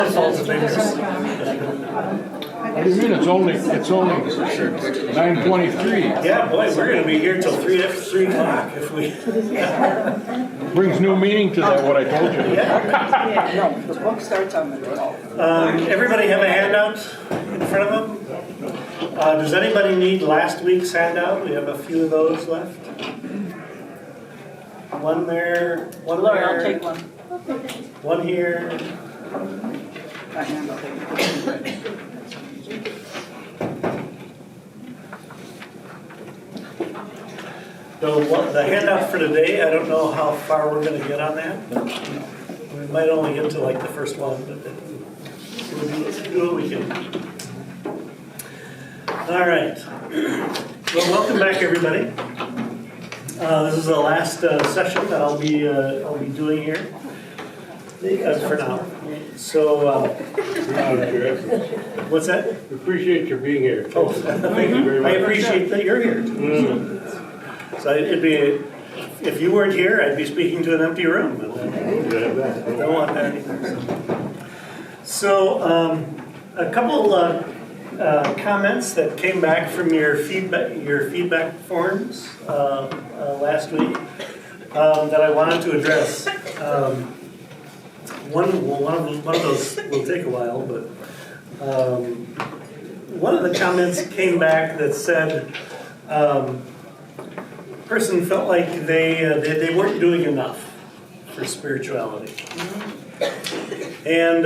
Falls of fingers. What do you mean, it's only 9:23? Yeah, boy, we're gonna be here till 3 o'clock if we. Brings new meaning to that, what I told you. No, the book starts on the 12th. Everybody have a handout in front of them? Does anybody need last week's handout? We have a few of those left. One there, one Laura, there. I'll take one. One here. That hand I'll take. The handout for today, I don't know how far we're gonna get on that. We might only get to like the first one, but we'll do what we can. All right. Well, welcome back, everybody. This is the last session that I'll be doing here for now. So, what's that? We appreciate your being here. Oh, thank you very much. I appreciate that you're here too. So it'd be, if you weren't here, I'd be speaking to an empty room. I don't want that either. So a couple comments that came back from your feedback forms last week that I wanted to address. One of those will take a while, but one of the comments came back that said person felt like they weren't doing enough for spirituality, and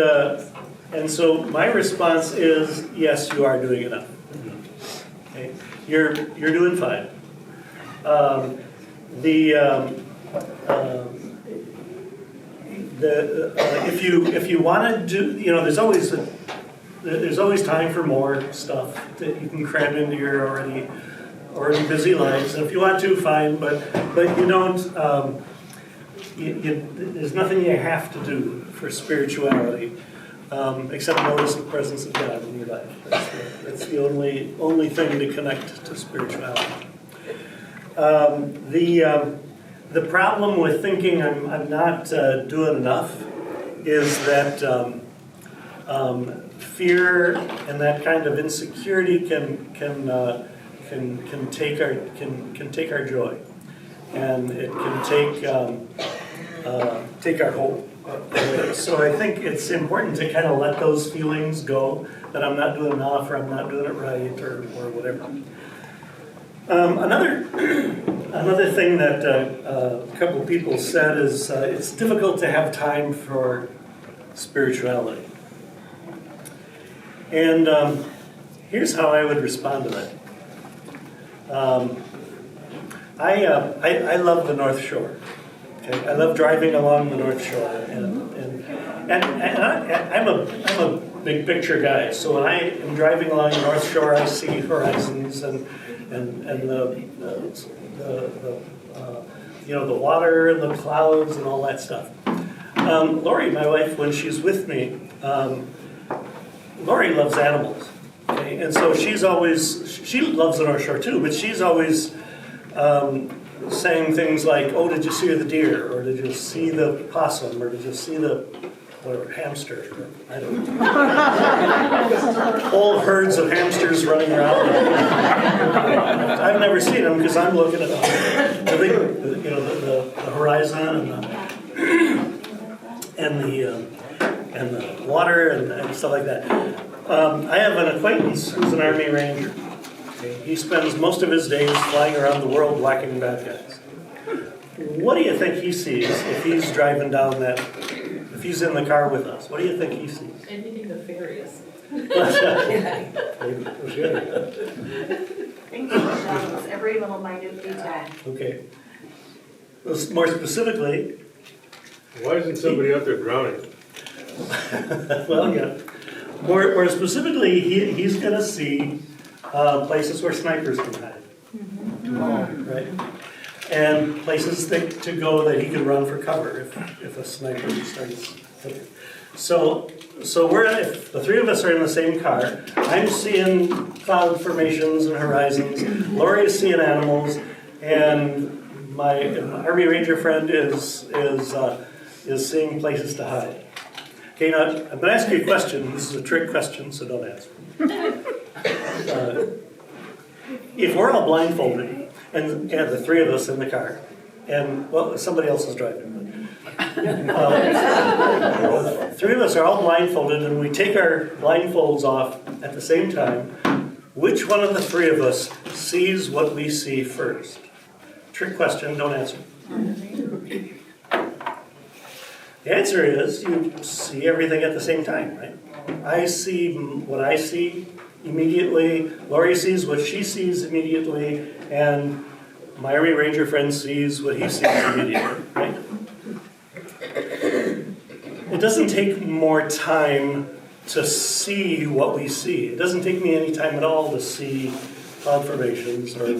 so my response is yes, you are doing enough. Okay, you're doing fine. If you want to do, there's always time for more stuff that you can cram into your already busy lives. And if you want to, fine, but you don't. There's nothing you have to do for spirituality except notice the presence of God in your life. That's the only thing to connect to spirituality. The problem with thinking I'm not doing enough is that fear and that kind of insecurity can take our joy, and it can take our hope away. So I think it's important to kind of let those feelings go, that I'm not doing enough, or I'm not doing it right, or whatever. Another thing that a couple of people said is it's difficult to have time for spirituality. And here's how I would respond to that. I love the North Shore. Okay? I love driving along the North Shore, and I'm a big picture guy. So when I am driving along the North Shore, I see horizons and the water and the clouds and all that stuff. Lori, my wife, when she's with me, Lori loves animals. Okay? And so she loves the North Shore too, but she's always saying things like, oh, did you see the deer? Or did you see the possum? Or did you see the hamster? Or, I don't know. Whole herds of hamsters running around. I've never seen them because I'm looking at the horizon and the water and stuff like that. I have an acquaintance who's an Army Ranger. Okay? He spends most of his days flying around the world whacking bad guys. What do you think he sees if he's driving down if he's in the car with us? What do you think he sees? Anything nefarious. Every little minute detail. Okay. More specifically, Why isn't somebody out there drowning? well, yeah. More specifically, he's going to see places where snipers can hide, right? And places to go that he can run for cover if a sniper starts hitting. So if the three of us are in the same car, I'm seeing cloud formations and horizons. Lori is seeing animals, and my Army Ranger friend is seeing places to hide. Okay, now, I'm gonna ask you a question. This is a trick question, so don't ask. If we're all blindfolded, and the three of us in the car, and, well, somebody else is driving. Three of us are all blindfolded, and we take our blindfolds off at the same time. Which one of the three of us sees what we see first? Trick question, don't answer. The answer is you see everything at the same time, right? I see what I see immediately, Lori sees what she sees immediately, and my Army Ranger friend sees what he sees immediately, right? It doesn't take more time to see what we see. It doesn't take me any time at all to see cloud formations or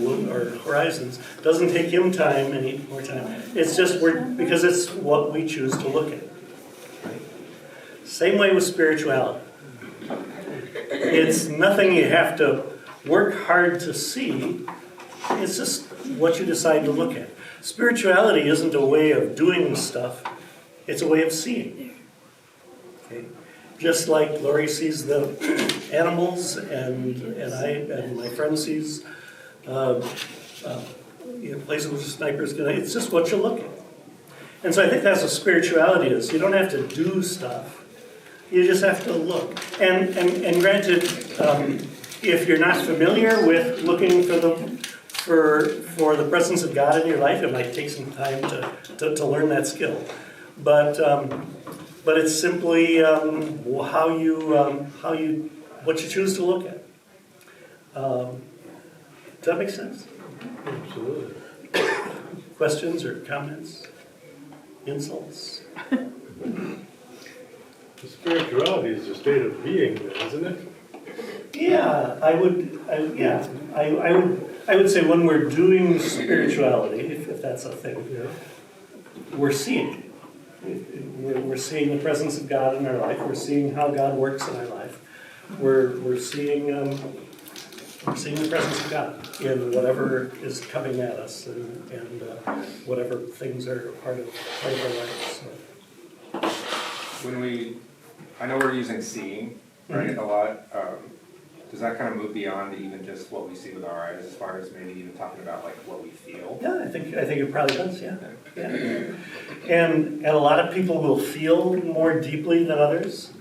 horizons. It doesn't take him any more time. It's just because it's what we choose to look at. Right? Same way with spirituality. It's nothing you have to work hard to see. It's just what you decide to look at. Spirituality isn't a way of doing stuff. It's a way of seeing. Okay? Just like Lori sees the animals, and my friend sees places where the sniper's gonna. It's just what you look at. And so I think that's what spirituality is. You don't have to do stuff. You just have to look. And granted, if you're not familiar with looking for the presence of God in your life, it might take some time to learn that skill. But it's simply what you choose to look at. Does that make sense? Absolutely. Questions or comments? Insults? The spirituality is a state of being, isn't it? Yeah, I would say when we're doing spirituality, if that's a thing, Yeah. we're seeing. We're seeing the presence of God in our life. We're seeing how God works in our life. We're seeing the presence of God in whatever is coming at us and whatever things are part of our lives. So. I know we're using seeing, right, a lot. Does that kind of move beyond even just what we see with our eyes, as far as maybe even talking about like what we feel? Yeah, I think it probably does. Yeah. And a lot of people will feel more deeply than others,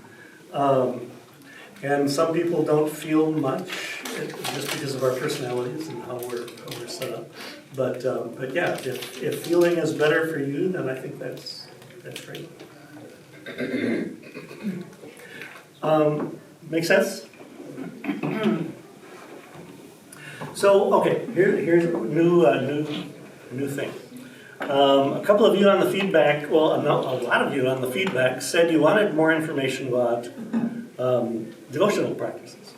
and some people don't feel much just because of our personalities and how we're set up. But yeah, if feeling is better for you, then I think that's great. Make sense? So, okay, here's a new thing. A couple of you on the feedback, well, a lot of you on the feedback said you wanted more information about devotional practices.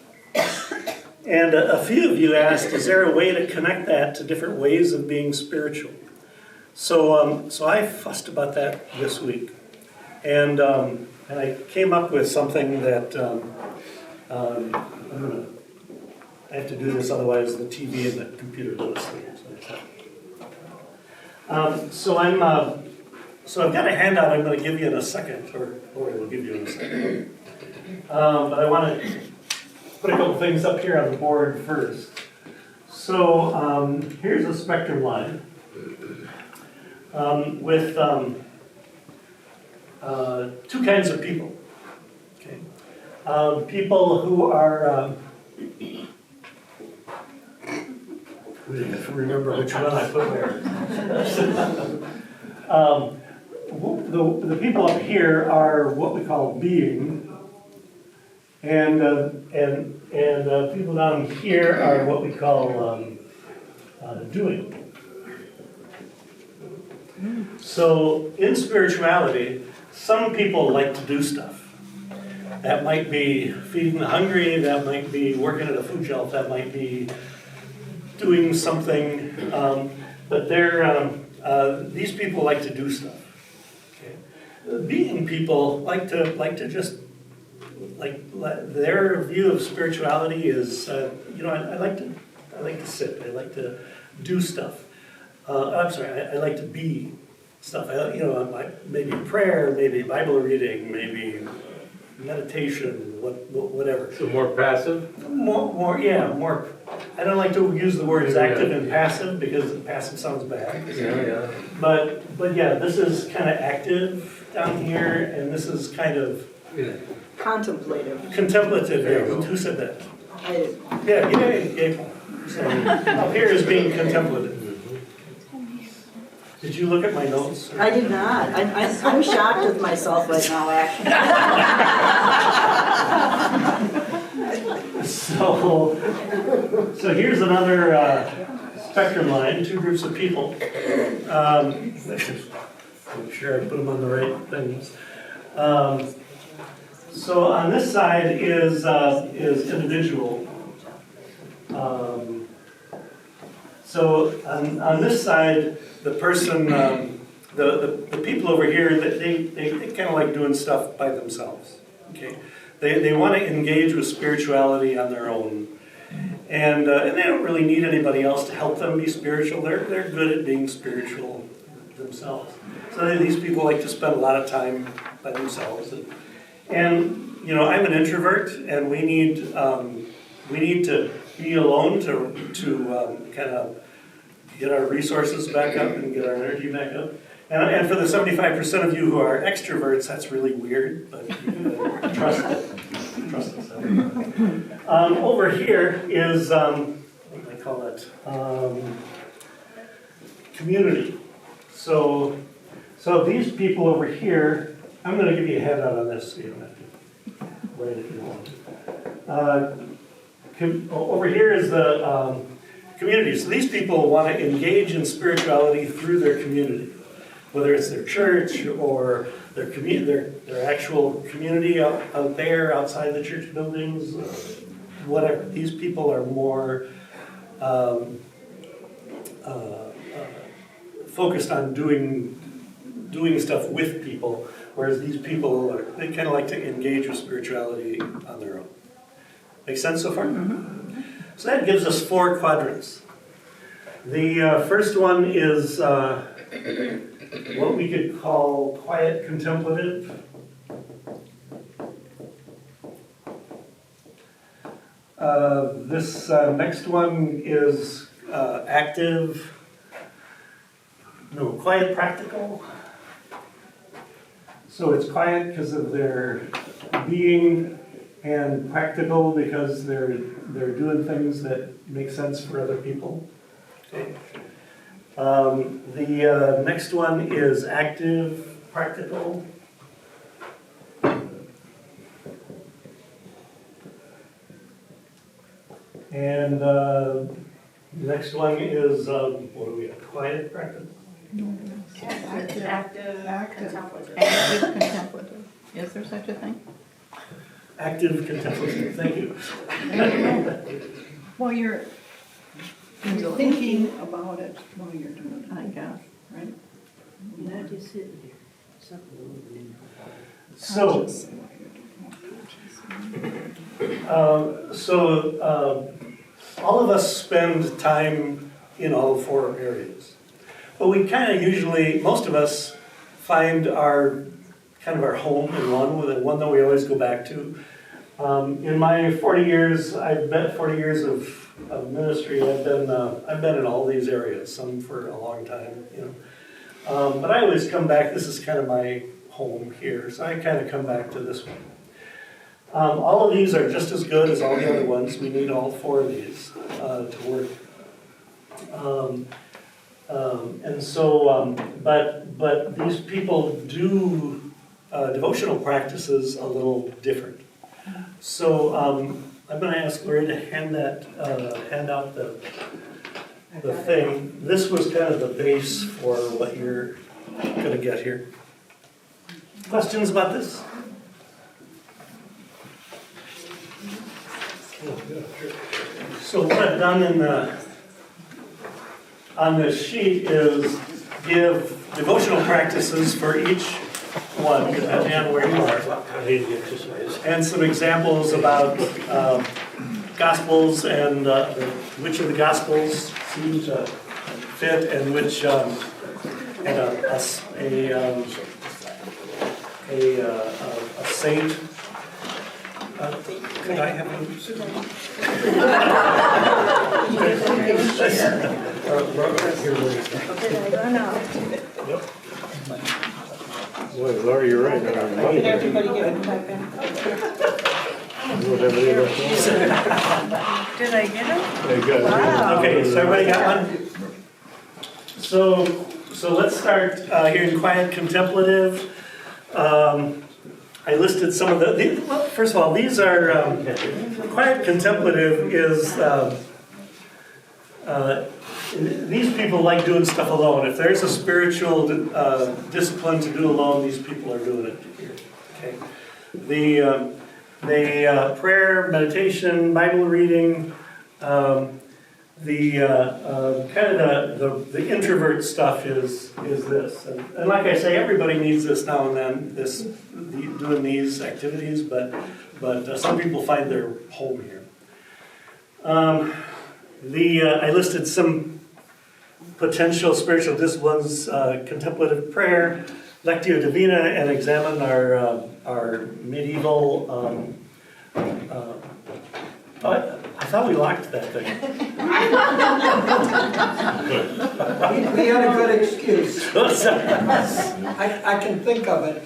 And a few of you asked, is there a way to connect that to different ways of being spiritual? So I fussed about that this week. And I came up with something that I have to do this, otherwise the TV and the computer go to sleep. So I've got a handout I'm going to give you in a second, or I will give you in a second. But I want to put a couple things up here on the board first. So here's a spectrum line with two kinds of people. Okay, people who are. We have to remember which one I put there. The people up here are what we call being, and people down here are what we call doing. So in spirituality, some people like to do stuff. That might be feeding the hungry, that might be working at a food shelf, that might be doing something, but these people like to do stuff. Okay? Being people like to just their view of spirituality is I like to sit. I like to do stuff. I like to be stuff. Maybe prayer, maybe Bible reading, maybe meditation, whatever. So more passive? More, I don't like to use the words active and passive because passive sounds bad. Yeah. But yeah, this is kind of active down here, and this is kind of Contemplative. contemplative. Who said that? I did. Yeah. So up here is being contemplative. Did you look at my notes? I did not. I'm shocked with myself right now, actually. So here's another spectrum line, two groups of people. I'm sure I put them on the right things. So on this side is individual. So on this side, the person, the people over here, they kind of like doing stuff by themselves. Okay, they want to engage with spirituality on their own, and they don't really need anybody else to help them be spiritual. They're good at being spiritual themselves. So these people like to spend a lot of time by themselves, and you know, I'm an introvert, and we need to be alone to kind of get our resources back up and get our energy back up. And for the 75% of you who are extroverts, that's really weird, but you gotta trust it. Trust it. Over here is, what do I call it? Community. So these people over here, I'm going to give you a handout on this so you don't have to write it if you want to. Over here is the community. So these people want to engage in spirituality through their community, whether it's their church or their actual community out there outside the church buildings, whatever. These people are more focused on doing stuff with people, whereas these people they kind of like to engage with spirituality on their own. Make sense so far? Mm-hmm. So that gives us 4 quadrants. The first one is what we could call quiet contemplative. This next one is quiet practical. So it's quiet because of their being, and practical because they're doing things that make sense for other people. Okay. The next one is active practical. And the next one is, what do we have, quiet practical? Active contemplative. Active contemplative. Is there such a thing? Active contemplative, thank you. Well, you're thinking about it while you're doing it, I guess, right? Not just sitting here. So all of us spend time in all 4 areas. But we kind of usually, most of us, find our home in one that we always go back to. In my 40 years, I've been 40 years of ministry. I've been in all these areas, some for a long time, you know. But I always come back. This is kind of my home here, so I kind of come back to this one. All of these are just as good as all the other ones. We need all 4 of these to work. But these people do devotional practices a little different. So I'm going to ask Larry to hand out the thing. This was kind of the base for what you're going to get here. Questions about this? So what I've done on this sheet is give devotional practices for each one, depending on where you are, and some examples about Gospels and which of the Gospels seem to fit, and which a saint Could I have Boy, Laura, you're right. Did everybody get one type in? Did I get it? Okay, so everybody got one? So let's start here in quiet contemplative. I listed some of well, first of all, these are, quiet contemplative is, these people like doing stuff alone. If there's a spiritual discipline to do alone, these people are doing it here. Okay. The prayer, meditation, Bible reading, kind of the introvert stuff is this, and like I say, everybody needs this now and then. Doing these activities, but some people find their home here. I listed some potential spiritual disciplines: contemplative prayer, lectio divina, and examine our medieval. I thought we locked that thing. We had a good excuse. I can think of it.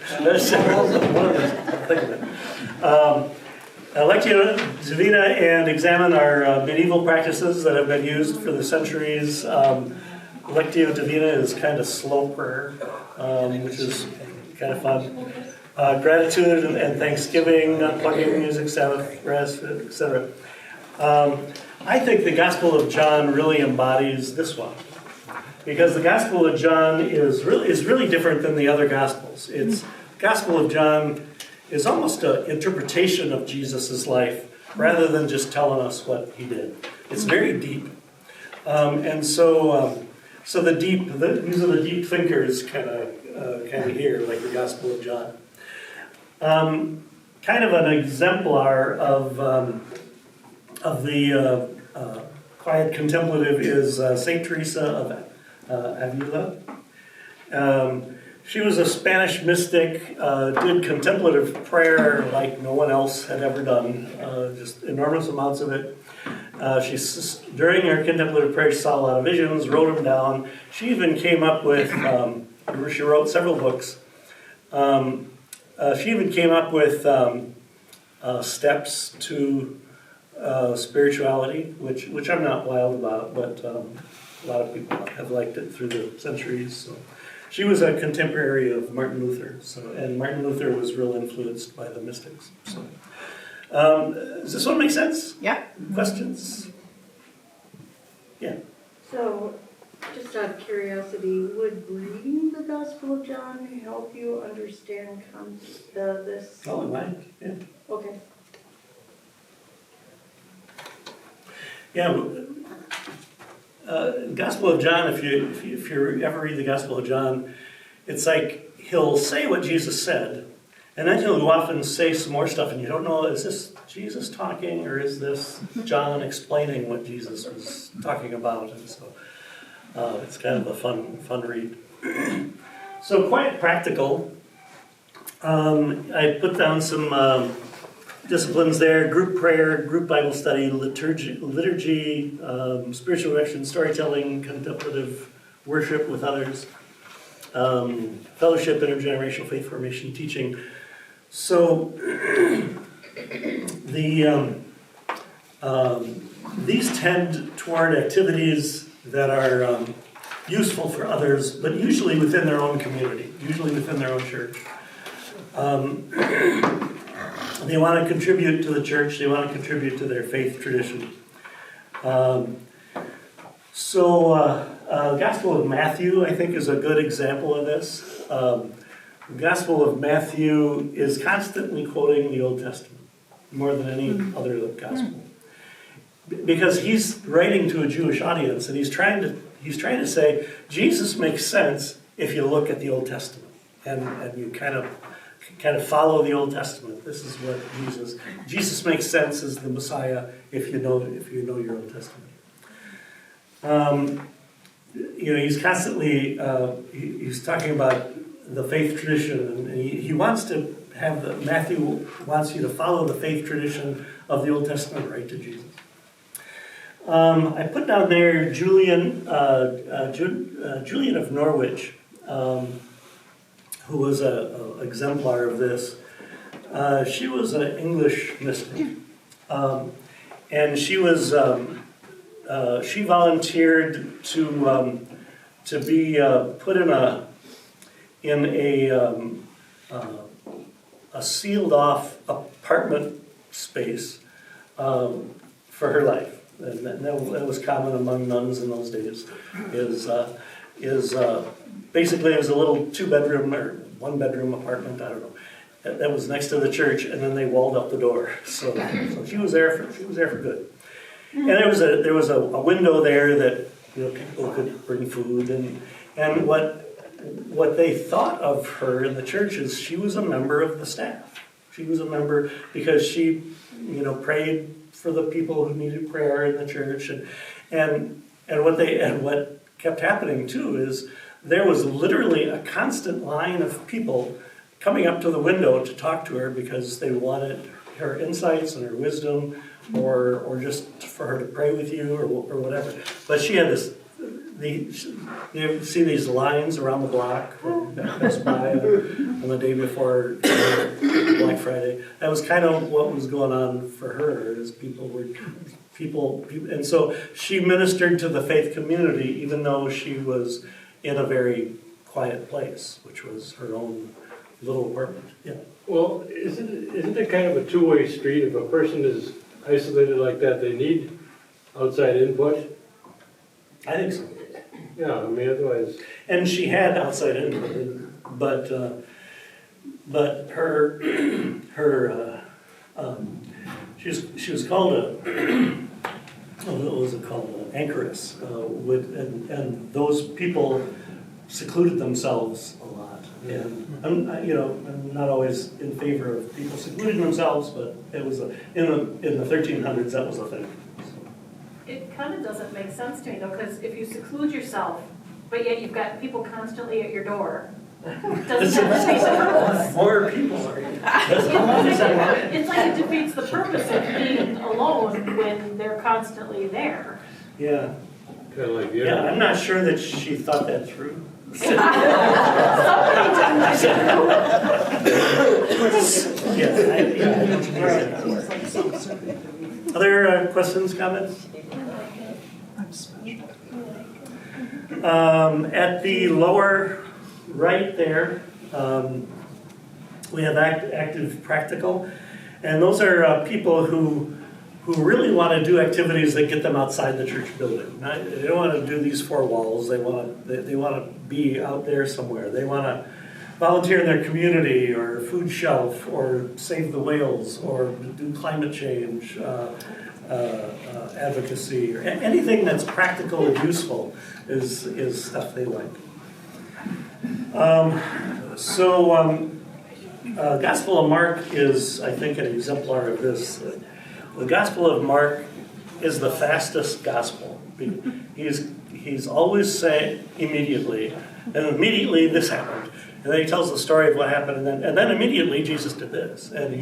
Lectio divina and examine our medieval practices that have been used for the centuries. Lectio divina is kind of slow prayer, which is kind of fun. Gratitude and thanksgiving, unplugging music, Sabbath rest, etc. I think the Gospel of John really embodies this one, because the Gospel of John is really different than the other Gospels. The Gospel of John is almost an interpretation of Jesus' life rather than just telling us what he did. It's very deep, and so these are the deep thinkers kind of here, like the Gospel of John. Kind of an exemplar of the quiet contemplative is Saint Teresa of Avila. She was a Spanish mystic, did contemplative prayer like no one else had ever done, just enormous amounts of it. During her contemplative prayer, she saw a lot of visions, wrote them down. She even came up with, she wrote several books. She even came up with steps to spirituality, which I'm not wild about, but a lot of people have liked it through the centuries. So she was a contemporary of Martin Luther, and Martin Luther was real influenced by the mystics. So, does this one make sense? Yeah. Questions? Yeah. So, just out of curiosity, would reading the Gospel of John help you understand this? Oh, it might. Yeah. Okay. Yeah. Gospel of John. If you ever read the Gospel of John, it's like he'll say what Jesus said, and then he'll go off and say some more stuff, and you don't know, is this Jesus talking or is this John explaining what Jesus was talking about? And so it's kind of a fun read. So quite practical. I put down some disciplines there: group prayer, group Bible study, liturgy, spiritual direction, storytelling, contemplative worship with others, fellowship, intergenerational faith formation, teaching. So these tend toward activities that are useful for others, but usually within their own community, usually within their own church. They want to contribute to the church. They want to contribute to their faith tradition. The Gospel of Matthew, I think, is a good example of this. The Gospel of Matthew is constantly quoting the Old Testament more than any other Gospel, because he's writing to a Jewish audience, and he's trying to say Jesus makes sense if you look at the Old Testament and you kind of follow the Old Testament. This is what Jesus makes sense as the Messiah if you know your Old Testament. He's constantly he's talking about the faith tradition, and he wants to Matthew wants you to follow the faith tradition of the Old Testament right to Jesus. I put down there Julian of Norwich, who was an exemplar of this. She was an English mystic, and she was she volunteered to be put in a sealed off apartment space for her life. And that was common among nuns in those days. Basically it was a little 2-bedroom or 1-bedroom apartment, I don't know. That was next to the church, and then they walled up the door. So she was there for good. And there was a window there that people could bring food, and what they thought of her in the church is she was a member of the staff. She was a member because she prayed for the people who needed prayer in the church, and what kept happening too is there was literally a constant line of people coming up to the window to talk to her because they wanted her insights and her wisdom, or just for her to pray with you or whatever. But she had this. You see these lines around the block from Best Buy on the day before Black Friday. That was kind of what was going on for her, is people, and so she ministered to the faith community, even though she was in a very quiet place, which was her own little apartment. Yeah. Well, isn't it kind of a two-way street? If a person is isolated like that, they need outside input? I think so. Yeah, I mean, otherwise... And she had outside input, but her she was called what was it called? An anchoress, and those people secluded themselves a lot. And I'm not always in favor of people secluding themselves, but it was in the 1300s that was a thing. It kind of doesn't make sense to me though, because if you seclude yourself, but yet you've got people constantly at your door, doesn't that defeat the purpose? More people are. It's like it defeats the purpose of being alone when they're constantly there. Yeah. Kind of like, Yeah, I'm not sure that she thought that through. Other questions, comments? At the lower right there, we have active practical, and those are people who really want to do activities that get them outside the church building. They don't want to do these four walls. They want to be out there somewhere. They want to volunteer in their community, or food shelf, or save the whales, or do climate change advocacy, or anything that's practical and useful is stuff they like. Gospel of Mark is, I think, an exemplar of this. The Gospel of Mark is the fastest gospel. He's always saying immediately, and immediately this happened. And then he tells the story of what happened, and then immediately Jesus did this. And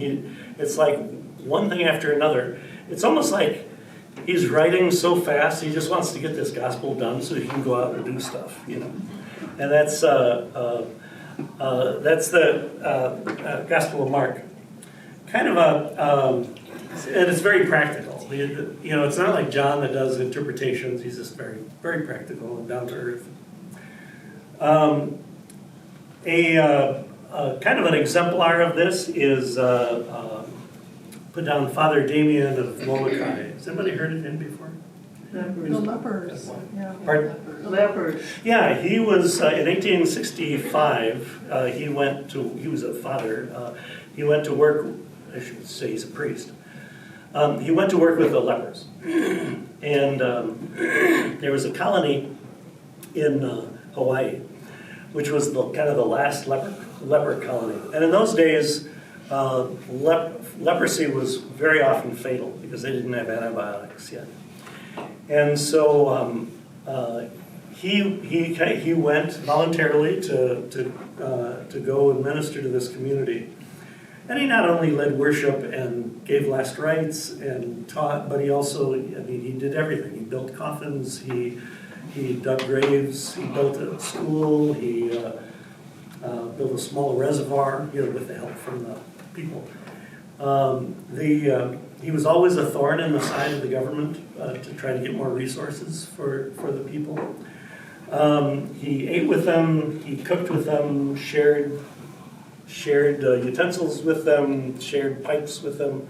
it's like one thing after another. It's almost like he's writing so fast, he just wants to get this gospel done so he can go out and do stuff, And that's the Gospel of Mark. Kind of and it's very practical. It's not like John that does interpretations. He's just very, very practical and down to earth. Kind of an exemplar of this is put down Father Damien of Molokai. Has anybody heard of him before? The lepers. Yeah. Pardon? Lepers. Yeah, he was in 1865. He was a father. He went to work. I should say he's a priest. He went to work with the lepers, and there was a colony in Hawaii, which was kind of the last leper colony. And in those days, leprosy was very often fatal because they didn't have antibiotics yet. And so he went voluntarily to go and minister to this community. And he not only led worship and gave last rites and taught, but he also, he did everything. He built coffins, he dug graves, he built a school, he built a small reservoir, with the help from the people. He was always a thorn in the side of the government to try to get more resources for the people. He ate with them, he cooked with them, shared utensils with them, shared pipes with them.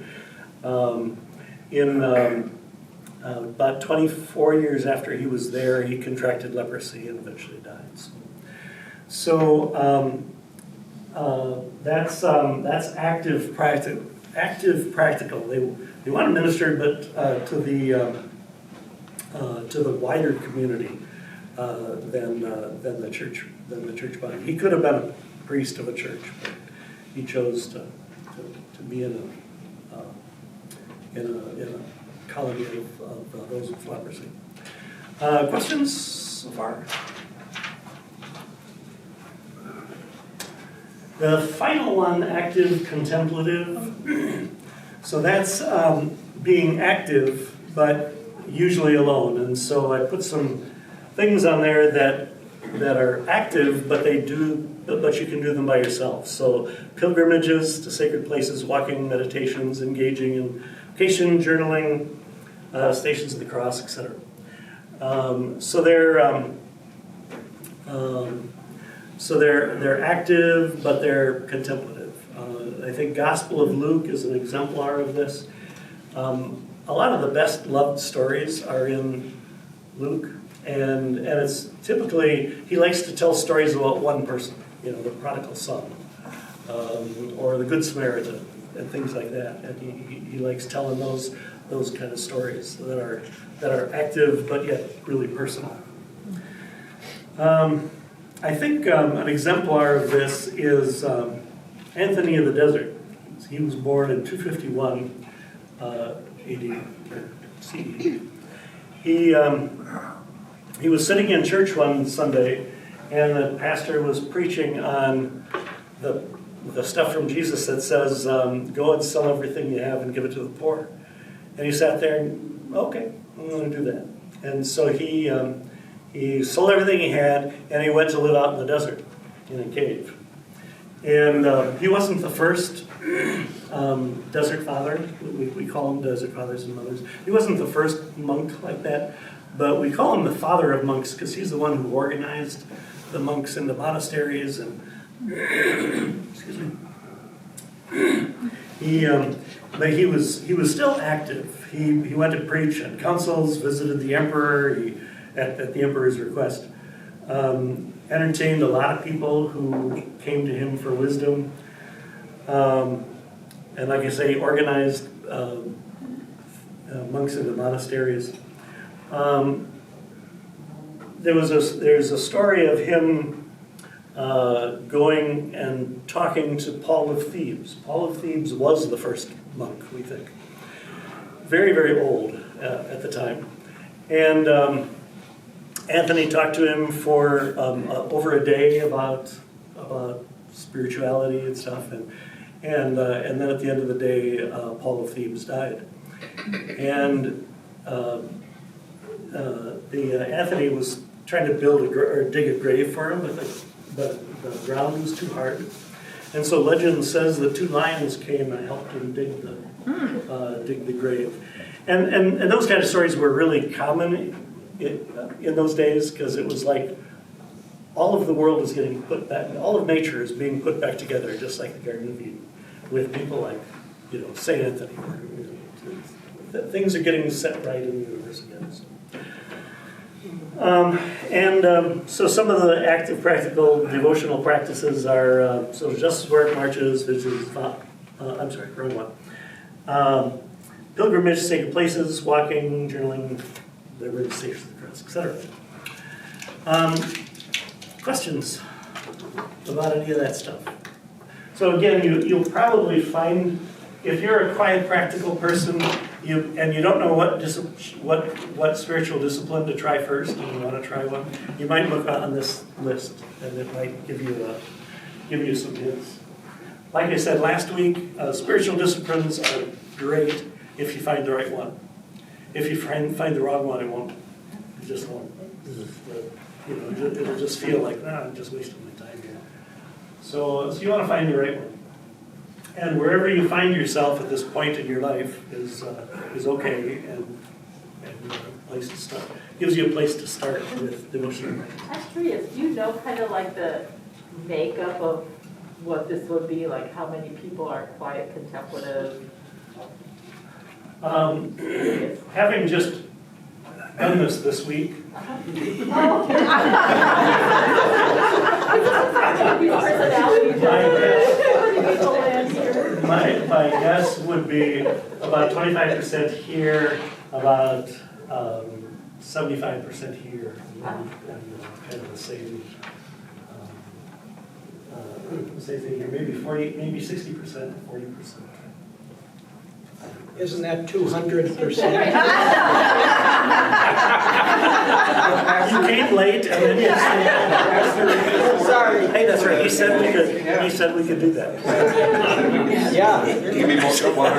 About 24 years after he was there, he contracted leprosy and eventually died. So that's active practical. They want to minister, but to the wider community than the church body. He could have been a priest of a church, but he chose to be in a colony of those with leprosy. Questions so far? The final one, active contemplative. So that's being active, but usually alone. And so I put some things on there that are active, but you can do them by yourself. So pilgrimages to sacred places, walking, meditations, engaging in vocation, journaling, Stations of the Cross, etc. So they're active, but they're contemplative. I think Gospel of Luke is an exemplar of this. A lot of the best loved stories are in Luke, and it's typically, he likes to tell stories about one person, the prodigal son, or the Good Samaritan, and things like that. And he likes telling those kind of stories that are active but yet really personal. I think an exemplar of this is Anthony of the Desert. He was born in 251 AD or CE. He was sitting in church one Sunday, and the pastor was preaching on the stuff from Jesus that says, "Go and sell everything you have and give it to the poor." And he sat there and, okay, I'm going to do that. And so he sold everything he had, and he went to live out in the desert in a cave. And he wasn't the first desert father. We call them desert fathers and mothers. He wasn't the first monk like that, but we call him the father of monks because he's the one who organized the monks in the monasteries. And excuse me. But he was still active. He went to preach at councils, visited the emperor at the emperor's request. Entertained a lot of people who came to him for wisdom. And like I say, organized monks in the monasteries. There's a story of him going and talking to Paul of Thebes. Paul of Thebes was the first monk, we think. Very, very old at the time. And Anthony talked to him for over a day about spirituality and stuff, and then at the end of the day, Paul of Thebes died, and Anthony was trying to dig a grave for him, but the ground was too hard, and so legend says the two lions came and helped him dig the grave, and those kind of stories were really common in those days, because it was like all of the world is getting put back, all of nature is being put back together, just like the Garden of Eden, with people like, Saint Anthony. Things are getting set right in the universe again. So some of the active, practical, devotional practices are justice work, marches, visits. Wrong one. Pilgrimage, sacred places, walking, journaling, the Stations of the Cross, etc. Questions about any of that stuff? So again, you'll probably find, if you're a quiet, practical person, and you don't know what spiritual discipline to try first, and you want to try one, you might look on this list, and it might give you some hints. like I said last week, spiritual disciplines are great if you find the right one. If you find the wrong one, it won't. It just won't. It'll just feel like, I'm just wasting my time here. So you want to find the right one. And wherever you find yourself at this point in your life is okay, and a place to start. Gives you a place to start with devotion. I'm curious, do you know kind of like the makeup of what this would be, like how many people are quiet, contemplative? Having just done this week, my guess would be about 25% here, about 75% here, and kind of the same thing here. Maybe 60%, 40%. Isn't that 200%? You came late and then you Sorry. Hey, that's right. He said we could do that. Yeah. Give me 100% more.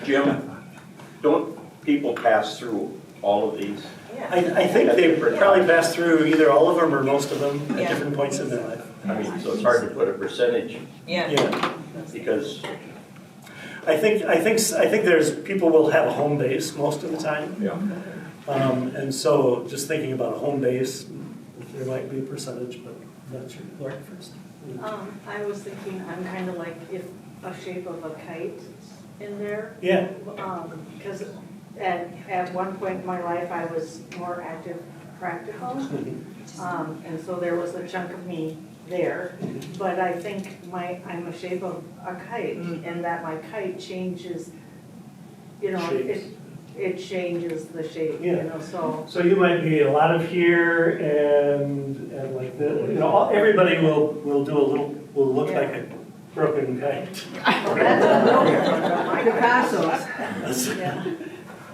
Jim, don't people pass through all of these? I think they probably pass through either all of them or most of them at different points in their life. I mean, so it's hard to put a percentage Yeah. because, I think there's people will have a home base most of the time. yeah. And so just thinking about a home base, there might be a percentage, but that's your Lord first. I was thinking, I'm kind of like if a shape of a kite in there. Yeah. Because at one point in my life, I was more active, practical. And so there was a chunk of me there. But I think I'm a shape of a kite, and that my kite changes, it changes the shape, so. So you might be a lot of here and like the, everybody will look like a broken kite. Picasso's.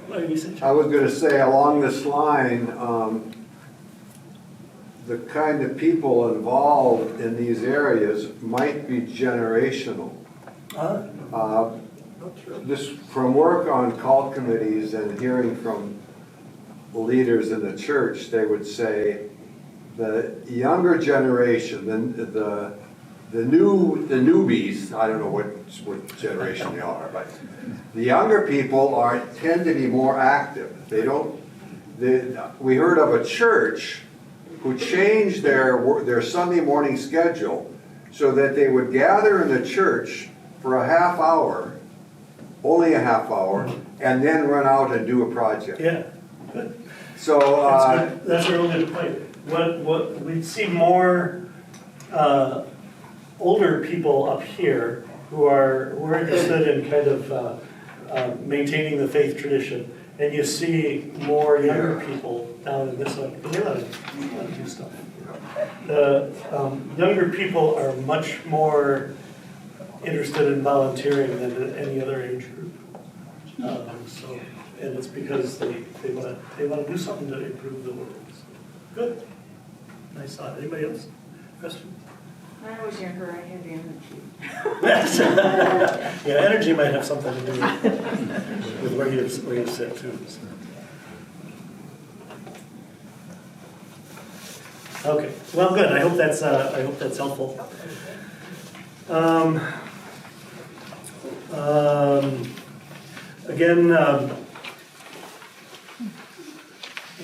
What did you say, I Chuck? was going to say, along this line, the kind of people involved in these areas might be generational. This, from work on cult committees and hearing from leaders in the church, they would say the younger generation, the newbies, I don't know what generation they are, but the younger people tend to be more active. We heard of a church who changed their Sunday morning schedule so that they would gather in the church for a half hour, only a half hour, and then run out and do a project. Yeah, good. So That's a real good point. What we'd see more older people up here who are interested in kind of maintaining the faith tradition, and you see more younger people down in this one. They want to do stuff. The younger people are much more interested in volunteering than any other age group. And it's because they want to do something to improve the world. So, good. Nice thought. Anybody else? Question? When I was younger, I had energy. Yeah, energy might have something to do with where you sit too. So. Okay. Well, good. I hope that's helpful. Again,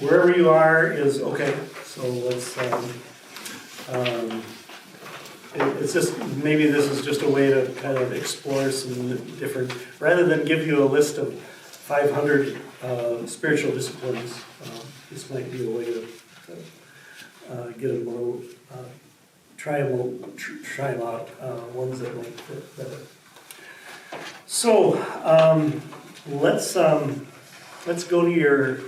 wherever you are is okay. So let's. It's just, maybe this is just a way to kind of explore some different, rather than give you a list of 500 spiritual disciplines, this might be a way to get a little, try them out, ones that might fit better. So, let's go to your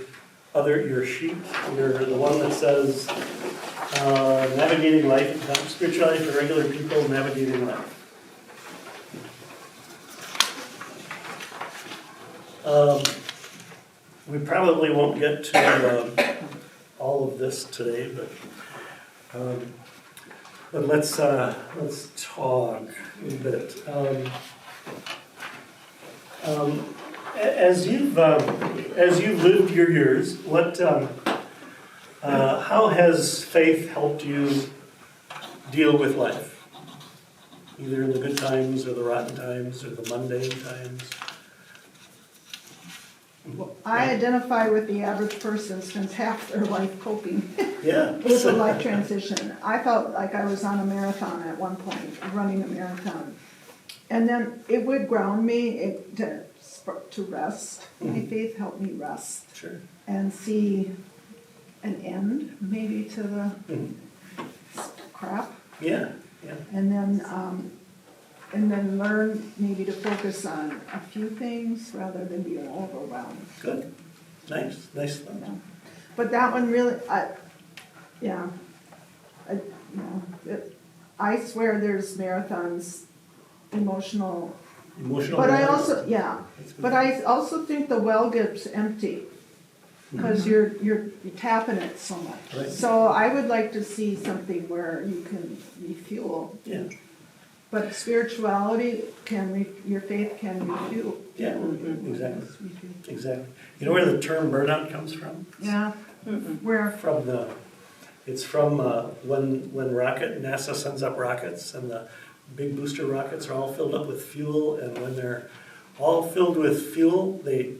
sheet, the one that says, navigating life, spirituality for regular people, navigating life. We probably won't get to all of this today, but But let's talk a little bit. As you've lived your years, how has faith helped you deal with life? Either in the good times or the rotten times or the mundane times? I identify with the average person spends half their life coping Yeah. with a life transition. I felt like I was on a marathon at one point, running a marathon. And then it would ground me to rest. My faith helped me rest Sure. and see an end maybe to the crap. Yeah, yeah. And then learn maybe to focus on a few things rather than being overwhelmed. Good. Nice thought. Yeah. But that one really, I swear there's marathons, emotional, but I also, but I also think the well gets empty because you're tapping it so much. Right. So I would like to see something where you can refuel. Yeah. But spirituality your faith can refuel. Yeah, exactly. Exactly. You know where the term burnout comes from? Yeah. Where? It's from when NASA sends up rockets and the big booster rockets are all filled up with fuel, and when they're all filled with fuel, they're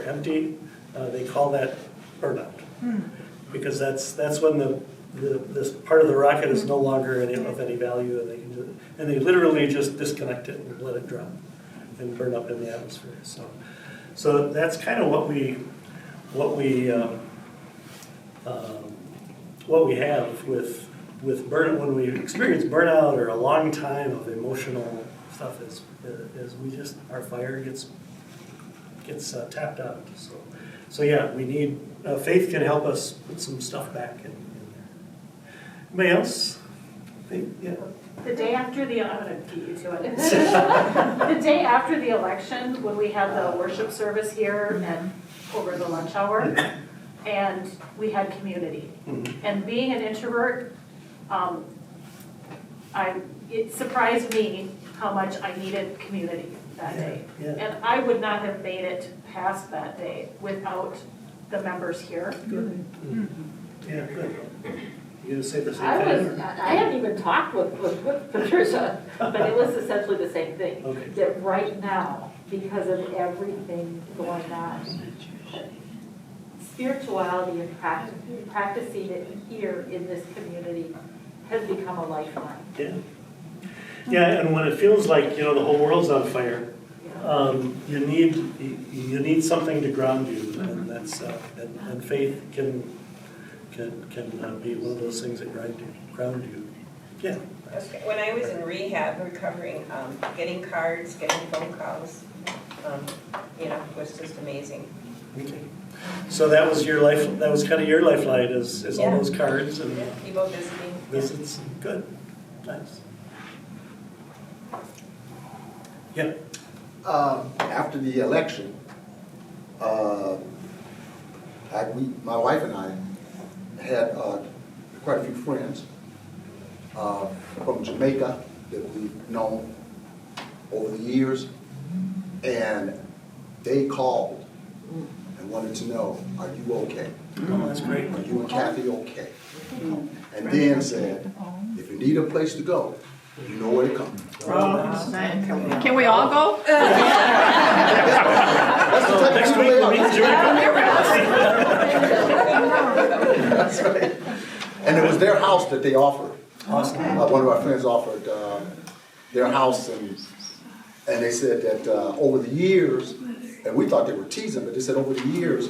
empty. They call that burnout because that's when this part of the rocket is no longer of any value, and they literally just disconnect it and let it drop and burn up in the atmosphere. So that's kind of what we have with burnout when we experience burnout or a long time of emotional stuff is our fire gets tapped out. So yeah, we need faith can help us put some stuff back in there. Anybody else? Yeah. The day after I'm gonna beat you to it. The day after the election, when we had the worship service here and over the lunch hour, and we had community. And being an introvert, it surprised me how much I needed community that day. Yeah. And I would not have made it past that day without the members here. Good. Yeah, good. You gonna say the same I thing? hadn't even talked with Patricia, but it was essentially the same thing. Okay. That right now, because of everything going on, spirituality and practicing it here in this community has become a lifeline. Yeah. Yeah, and when it feels like, the whole world's on fire, you need something to ground you, and that's and faith can be one of those things that ground you. Yeah. Okay. When I was in rehab, recovering, getting cards, getting phone calls, was just amazing. Okay. So that was your life. That was kind of your lifeline, is all those cards and People visiting. visits. Good. Nice. Yeah. After the election, my wife and I had quite a few friends from Jamaica that we've known over the years, and they called and wanted to know, are you okay? Oh, that's great. Are you and Kathy okay? And then said, if you need a place to go, you know where to come. Can we all go? Next week we'll meet That's right. And it was their house that they offered. Awesome. One of our friends offered their house, and they said that over the years, and we thought they were teasing, but they said over the years,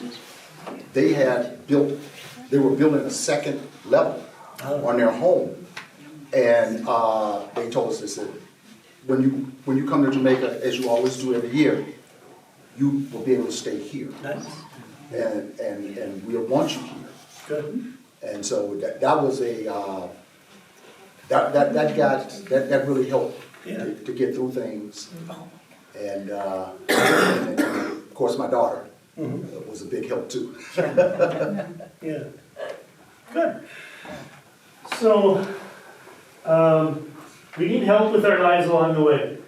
they were building a second level on their home. And they told us, they said, when you come to Jamaica, as you always do every year, you will be able to stay here. Nice. And we'll want you here. Good. And so that was that really helped to get through things. And of course my daughter was a big help too. Yeah. Good. So, we need help with our lives along the way.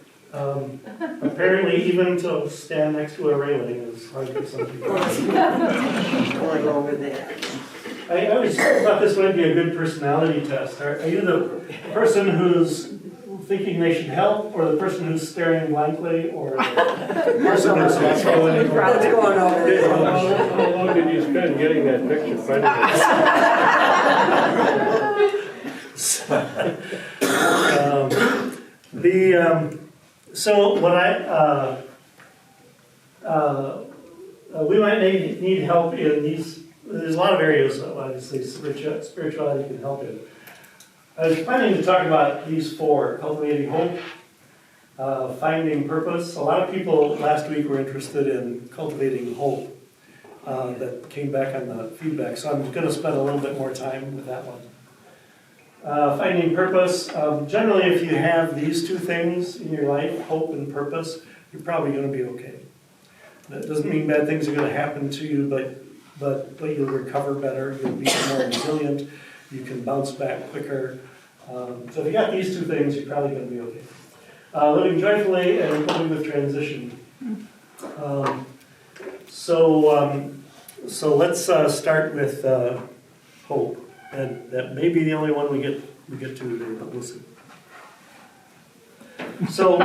Apparently, even to stand next to a railing is hard for some people. Going over there. I always thought this might be a good personality test. Are you the person who's thinking they should help, or the person who's staring blankly, or the person who's What's going over there? How long did you spend getting that picture printed? So what we might need help in these. There's a lot of areas that obviously spirituality can help in. I was planning to talk about these four: cultivating hope, finding purpose. A lot of people last week were interested in cultivating hope. That came back on the feedback, so I'm going to spend a little bit more time with that one. Finding purpose. Generally, if you have these two things in your life, hope and purpose, you're probably going to be okay. That doesn't mean bad things are going to happen to you, but you'll recover better, you'll be more resilient, you can bounce back quicker. So if you got these two things, you're probably going to be okay. Living joyfully and living with transition. So let's start with hope. And that may be the only one we get to today, but we'll see. So,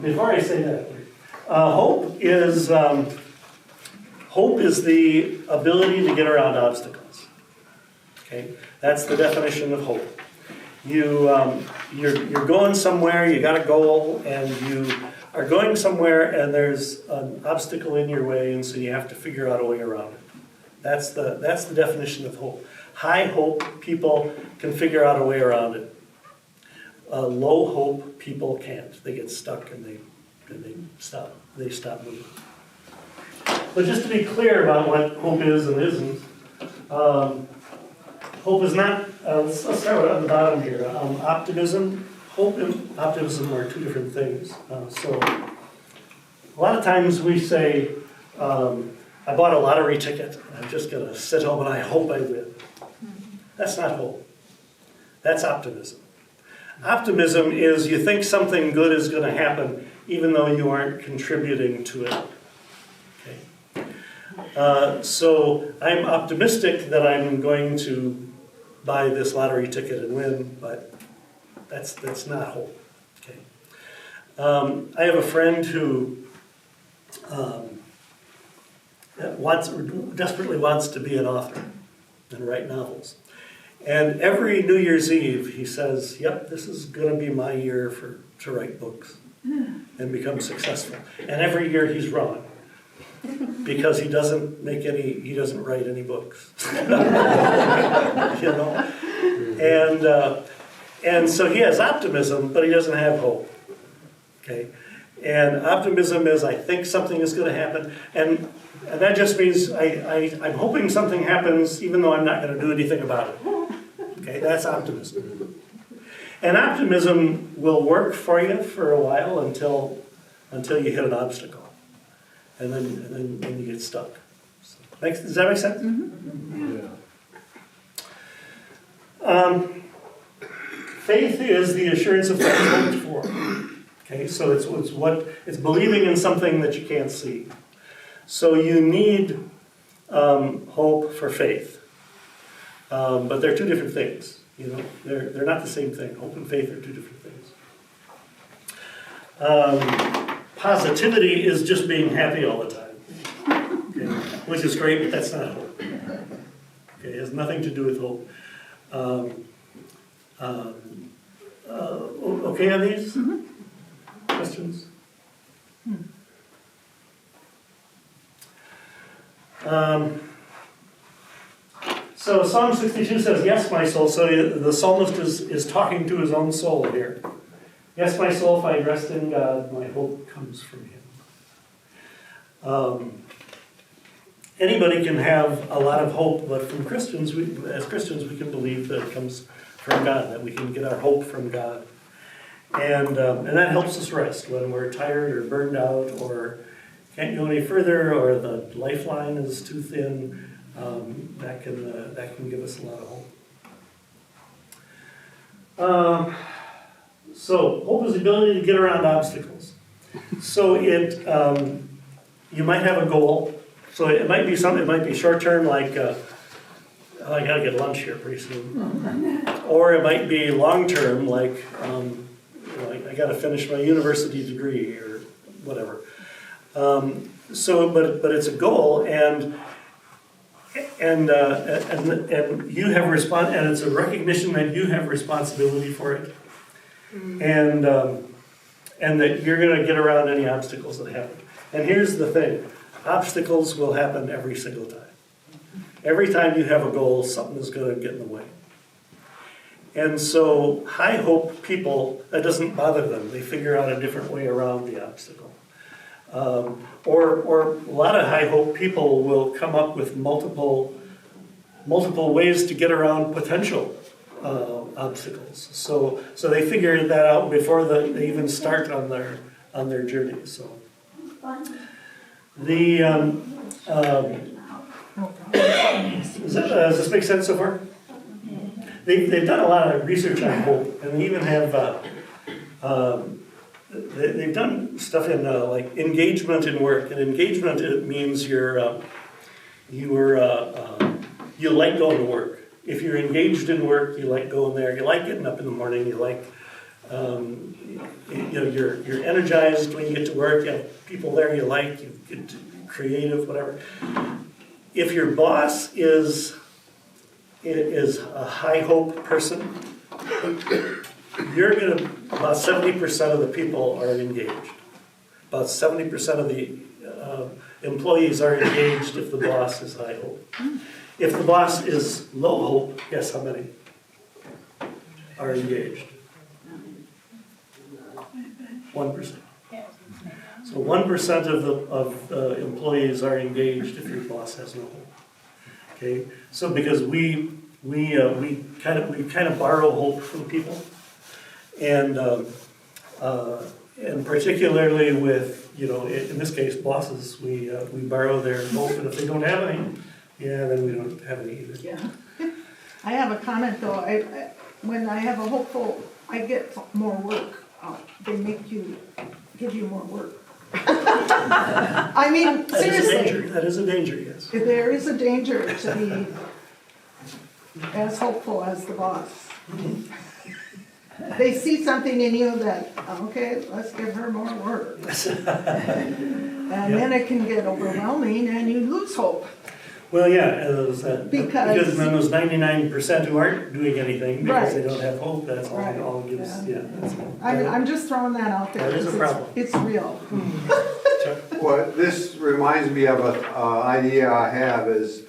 before I say that, hope is the ability to get around obstacles. Okay, that's the definition of hope. You're going somewhere, you got a goal, and you are going somewhere, and there's an obstacle in your way, and so you have to figure out a way around it. That's the definition of hope. High hope people can figure out a way around it. Low hope people can't. They get stuck and they stop moving. But just to be clear about what hope is and isn't, hope is not. Let's start on the bottom here. Optimism. Hope and optimism are two different things. So a lot of times we say, I bought a lottery ticket, and I'm just going to sit home and I hope I win. That's not hope. That's optimism. Optimism is you think something good is going to happen even though you aren't contributing to it. Okay. So I'm optimistic that I'm going to buy this lottery ticket and win, but that's not hope. Okay. I have a friend who desperately wants to be an author and write novels. And every New Year's Eve, he says, yep, this is going to be my year to write books and become successful. And every year he's wrong because he doesn't write any books. You know? And so he has optimism, but he doesn't have hope. Okay? And optimism is I think something is going to happen. And that just means I'm hoping something happens even though I'm not going to do anything about it. Okay, that's optimism. And optimism will work for you for a while until you hit an obstacle. And then you get stuck. So, does that make sense? Mm-hmm. Yeah. Faith is the assurance of things hoped for. Okay, so it's believing in something that you can't see. So you need hope for faith. But they're two different things. You know, they're not the same thing. Hope and faith are two different things. Positivity is just being happy all the time, okay? Which is great, but that's not hope. Okay, it has nothing to do with hope. Okay on these? Mm-hmm. Questions? So Psalm 62 says, yes, my soul. So the psalmist is talking to his own soul here. Yes, my soul, find rest in God. My hope comes from Him. Anybody can have a lot of hope, but from Christians, as Christians, we can believe that it comes from God, that we can get our hope from God. And that helps us rest when we're tired or burned out or can't go any further or the lifeline is too thin. That can give us a lot of hope. So hope is the ability to get around obstacles. So you might have a goal. So it might be something, it might be short-term, like, oh, I gotta get lunch here pretty soon. Or it might be long-term, like, I gotta finish my university degree or whatever. But it's a goal, and you have and it's a recognition that you have responsibility for it, and that you're gonna get around any obstacles that happen. And here's the thing. Obstacles will happen every single time. Every time you have a goal, something is going to get in the way. And so high hope people, that doesn't bother them. They figure out a different way around the obstacle. Or a lot of high hope people will come up with multiple ways to get around potential obstacles. So they figure that out before they even start on their journey. So. Does this make sense so far? They've done a lot of research on hope, and they even have they've done stuff in like engagement in work. And engagement, it means you like going to work. If you're engaged in work, you like going there. You like getting up in the morning. You like you're energized when you get to work. You have people there you like. You get creative, whatever. If your boss is a high hope person, about 70% of the people are engaged. About 70% of the employees are engaged if the boss is high hope. If the boss is low hope, guess how many are engaged? 1%. So 1% of the employees are engaged if your boss has no hope. Okay, so because we kind of borrow hope from people, and particularly with in this case bosses, we borrow their hope, and if they don't have any, then we don't have any either. Yeah. I have a comment though. When I have a hopeful, I get more work. They give you more work. I mean, seriously. That is a danger, yes. There is a danger to be as hopeful as the boss. They see something in you that, okay, let's give her more work. And then it can get overwhelming and you lose hope. Well, yeah, because then those 99% who aren't doing anything because they don't have hope, that's all gives, I'm just throwing that out there. That is a problem. It's real. Well, this reminds me of an idea I have is,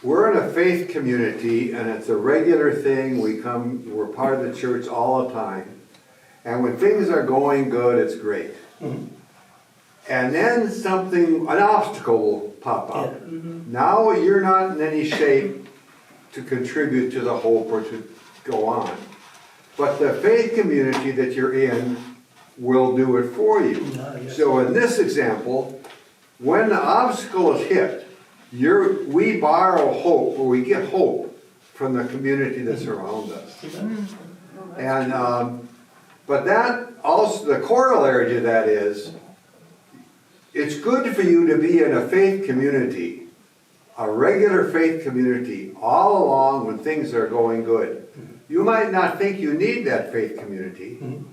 we're in a faith community and it's a regular thing. We're part of the church all the time. And when things are going good, it's great. Mm-hmm. And then an obstacle will pop up. Yeah. Mm-hmm. Now you're not in any shape to contribute to the hope or to go on. But the faith community that you're in will do it for you. Yes. So in this example, when the obstacle is hit, we borrow hope, or we get hope from the community that's around us. Mm-hmm. And but that also, the corollary to that is, it's good for you to be in a faith community, a regular faith community, all along when things are going good. Mm-hmm. You might not think you need that faith community, mm-hmm.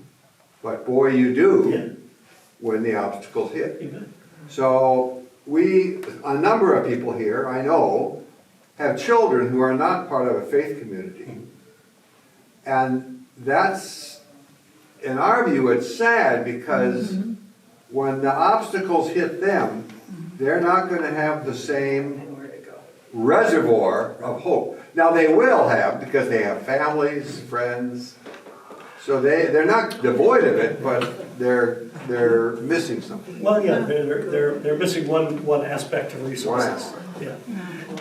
but boy, you do when the obstacles hit. Mm-hmm. So a number of people here, I know, have children who are not part of a faith community. Mm-hmm. And that's, in our view, it's sad because mm-hmm. when the obstacles hit them, they're not going to have the same reservoir of hope. Now they will have, because they have families, friends, so they're not devoid of it, but they're missing something. Well, yeah, they're missing one aspect of resources. Yeah,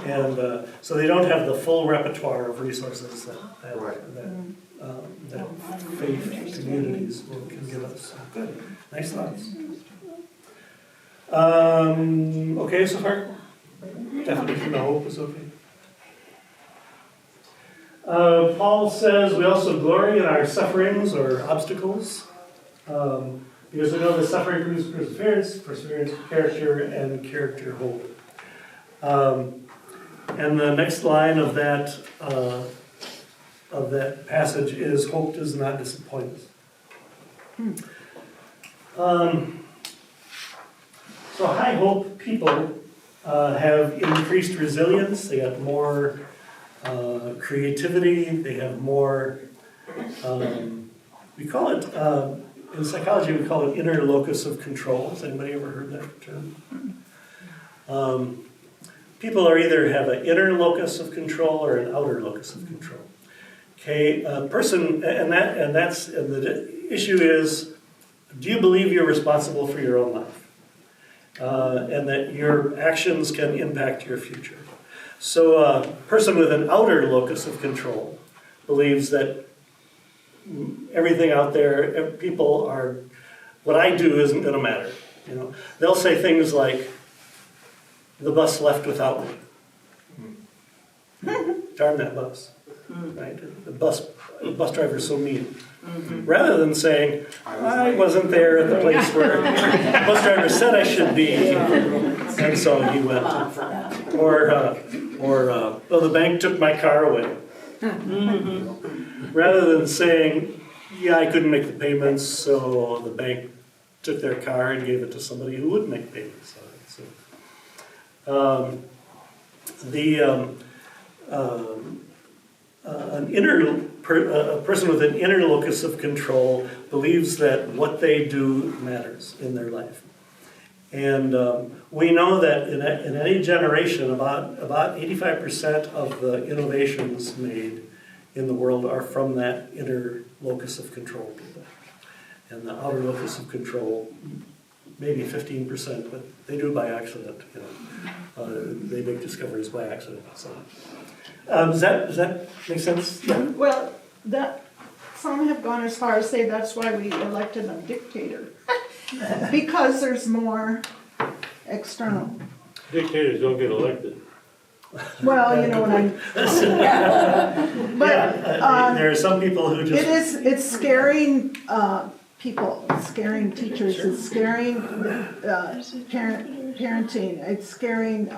and so they don't have the full repertoire of resources that faith communities can give us. Good, nice thoughts. Okay, so far? Definition of hope is okay. Paul says we also glory in our sufferings or obstacles, because we know that suffering produces perseverance, perseverance, character, and character, hope. And the next line of that passage is, hope does not disappoint us. So high hope people have increased resilience, they have more creativity, they have more, we call it, in psychology we call it inner locus of control. Has anybody ever heard that term? People either have an inner locus of control or an outer locus of control. Okay, a person, and the issue is, do you believe you're responsible for your own life? And that your actions can impact your future. So a person with an outer locus of control believes that everything out there, people are, what I do isn't going to matter. You know, they'll say things like, the bus left without me. Darn that bus. Right? The bus driver's so mean. Rather than saying, I wasn't there at the place where the bus driver said I should be, and so he went. Or oh, the bank took my car away. Rather than saying, yeah, I couldn't make the payments, so the bank took their car and gave it to somebody who would make payments. A person with an inner locus of control believes that what they do matters in their life. And we know that in any generation, about 85% of the innovations made in the world are from that inner locus of control people. And the outer locus of control, maybe 15%, but they do it by accident. You know, they make discoveries by accident. So, does that make sense? Yeah. Well, some have gone as far as say that's why we elected a dictator, because there's more external. Dictators don't get elected. Well, you know what I. But there are some people who just. It's scaring people, it's scaring teachers, it's scaring parenting, it's scaring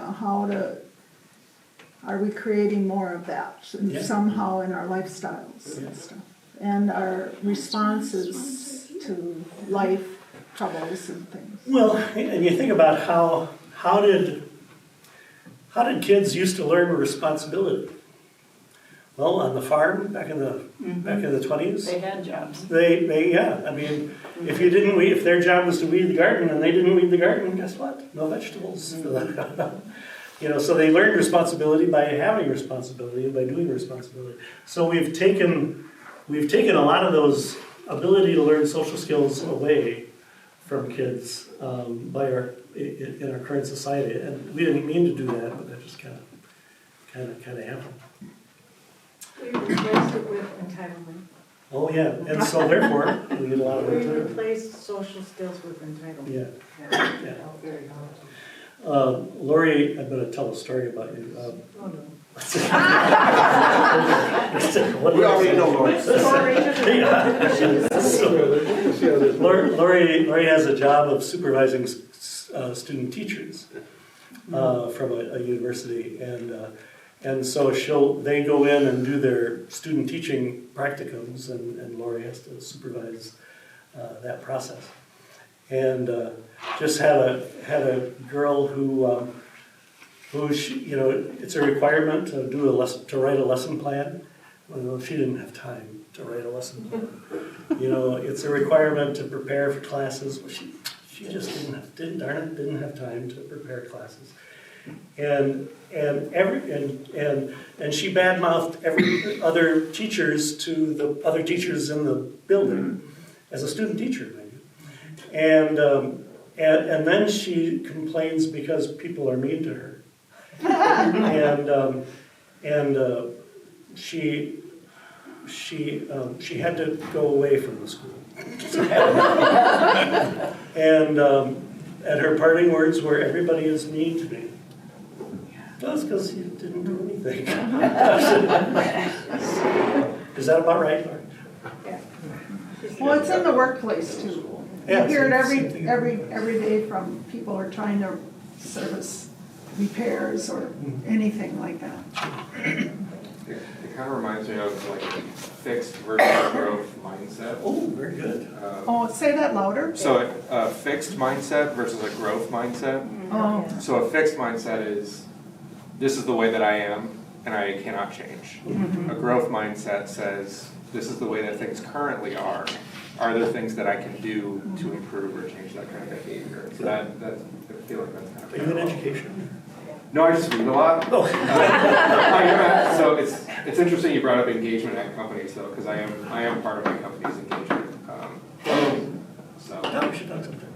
are we creating more of that somehow in our lifestyles and stuff, and our responses to life troubles and things. Well, and you think about how did kids used to learn responsibility? Well, on the farm back in the 20s, They had jobs. They I mean, if their job was to weed the garden and they didn't weed the garden, guess what? No vegetables. You know, so they learned responsibility by having responsibility and by doing responsibility. So we've taken a lot of those ability to learn social skills away from kids in our current society, and we didn't mean to do that, but that just kind of happened. We replaced it with entitlement. Oh yeah, and so therefore we get a lot of We it. replaced social skills with entitlement. Yeah. Very hard. Lori, I'm going to tell a story about you. Oh, no. We already know, Lord. Lori has a job of supervising student teachers from a university, and so they go in and do their student teaching practicums, and Lori has to supervise that process. And just had a girl who it's a requirement to to write a lesson plan. Well, she didn't have time to write a lesson plan. It's a requirement to prepare for classes. Well, she just didn't have time to prepare classes. And she badmouthed every other teachers to the other teachers in the building as a student teacher. And then she complains because people are mean to her, and she had to go away from the school. And her parting words were, "Everybody is mean to me." That's because you didn't do anything. Is that about right, Lauren? Well, it's in the workplace too. You Yeah, hear it same thing. every day from people who are trying to service repairs or anything like that. It kind of reminds me of like a fixed versus growth mindset. Oh, very good. Oh, say that louder. So a fixed mindset versus a growth mindset. Oh, So a fixed mindset is, this is the way that I am and I cannot change. A growth mindset says, this is the way that things currently are. Are there things that I can do to improve or change that kind of behavior? So I feel like that's kind of. Are you in education? No, I just read a lot. Oh. So it's interesting you brought up engagement at companies though, because I am part of my company's engagement. So. No, we should talk sometime.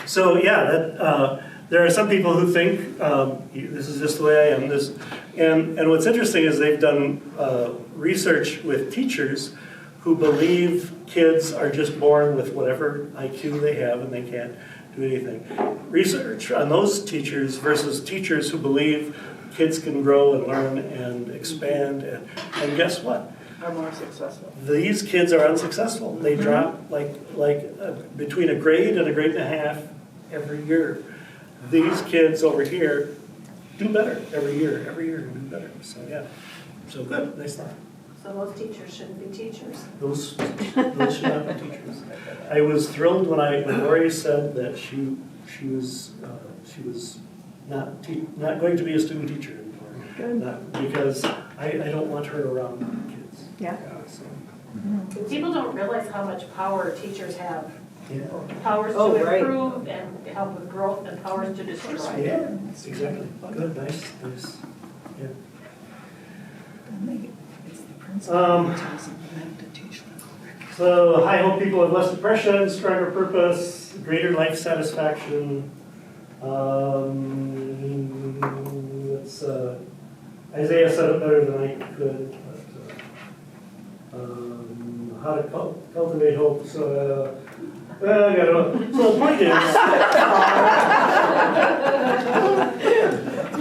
So yeah, there are some people who think this is just the way I am. And what's interesting is they've done research with teachers who believe kids are just born with whatever IQ they have and they can't do anything. Research on those teachers versus teachers who believe kids can grow and learn and expand and guess what? Are more successful. These kids are unsuccessful. They drop between a grade and a grade and a half every year. These kids over here do better every year and do better. So yeah, so good, nice thought. So those teachers shouldn't be teachers. Those should not be teachers. I was thrilled when Lori said that she was not going to be a student teacher anymore. good. Because I don't want her around kids. Yeah. So, People don't realize how much power teachers have. yeah. Powers Oh, to right. improve and help with growth and powers to destroy. Yeah, exactly. Good, nice. Yeah. So I hope people have less depression, stronger purpose, greater life satisfaction. Isaiah said it better than I could. But, how to cultivate hope. So, I gotta know. So the point is.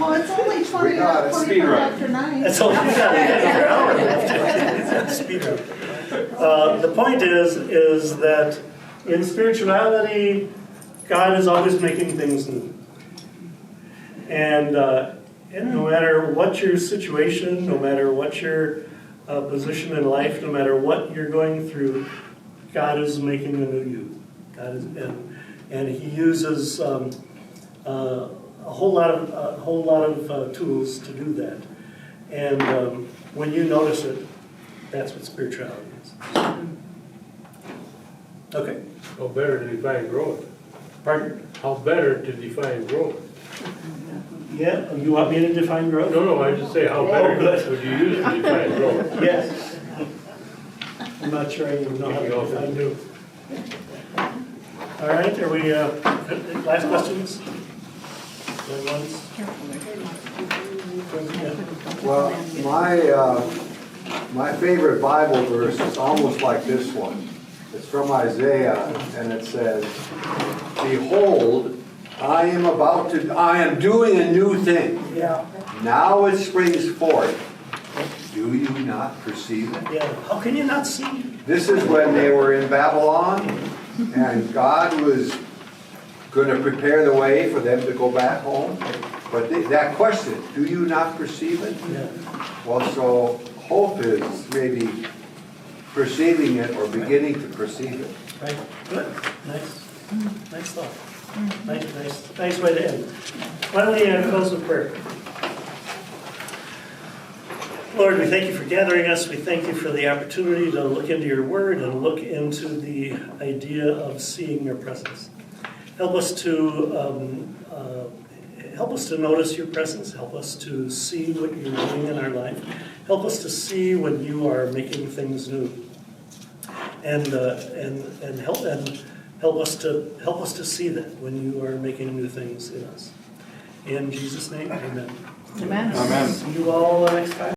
Well, it's only 20 got it. Speed run. after 9. That's all we got. An hour left. Speed run. The point is that in spirituality, God is always making things new. And no matter what your situation, no matter what your position in life, no matter what you're going through, God is making a new you. God is, and He uses a whole lot of tools to do that. And when you notice it, that's what spirituality is. Okay. How better to define growth? Pardon? How better to define growth? Yeah, you want me to define growth? No, I just say how better would you use to define growth? Yes. I'm not sure I even know how to define growth. All right, are we, last questions? Going once? Well, my favorite Bible verse is almost like this one. It's from Isaiah, and it says, "Behold, I am doing a new thing. Yeah. Now it springs forth. Do you not perceive it?" Yeah, how can you not see? This is when they were in Babylon, and God was going to prepare the way for them to go back home. But that question, do you not perceive it? Yeah. Well, so hope is maybe perceiving it or beginning to perceive it. Right, good, nice thought. Nice way to end. Why don't we close with prayer? Lord, we thank you for gathering us. We thank you for the opportunity to look into your word and look into the idea of seeing your presence. Help us to notice your presence. Help us to see what you're doing in our life. Help us to see when you are making things new. And help us to see that when you are making new things in us. In Jesus' name, amen. Amen. Amen. See you all next time.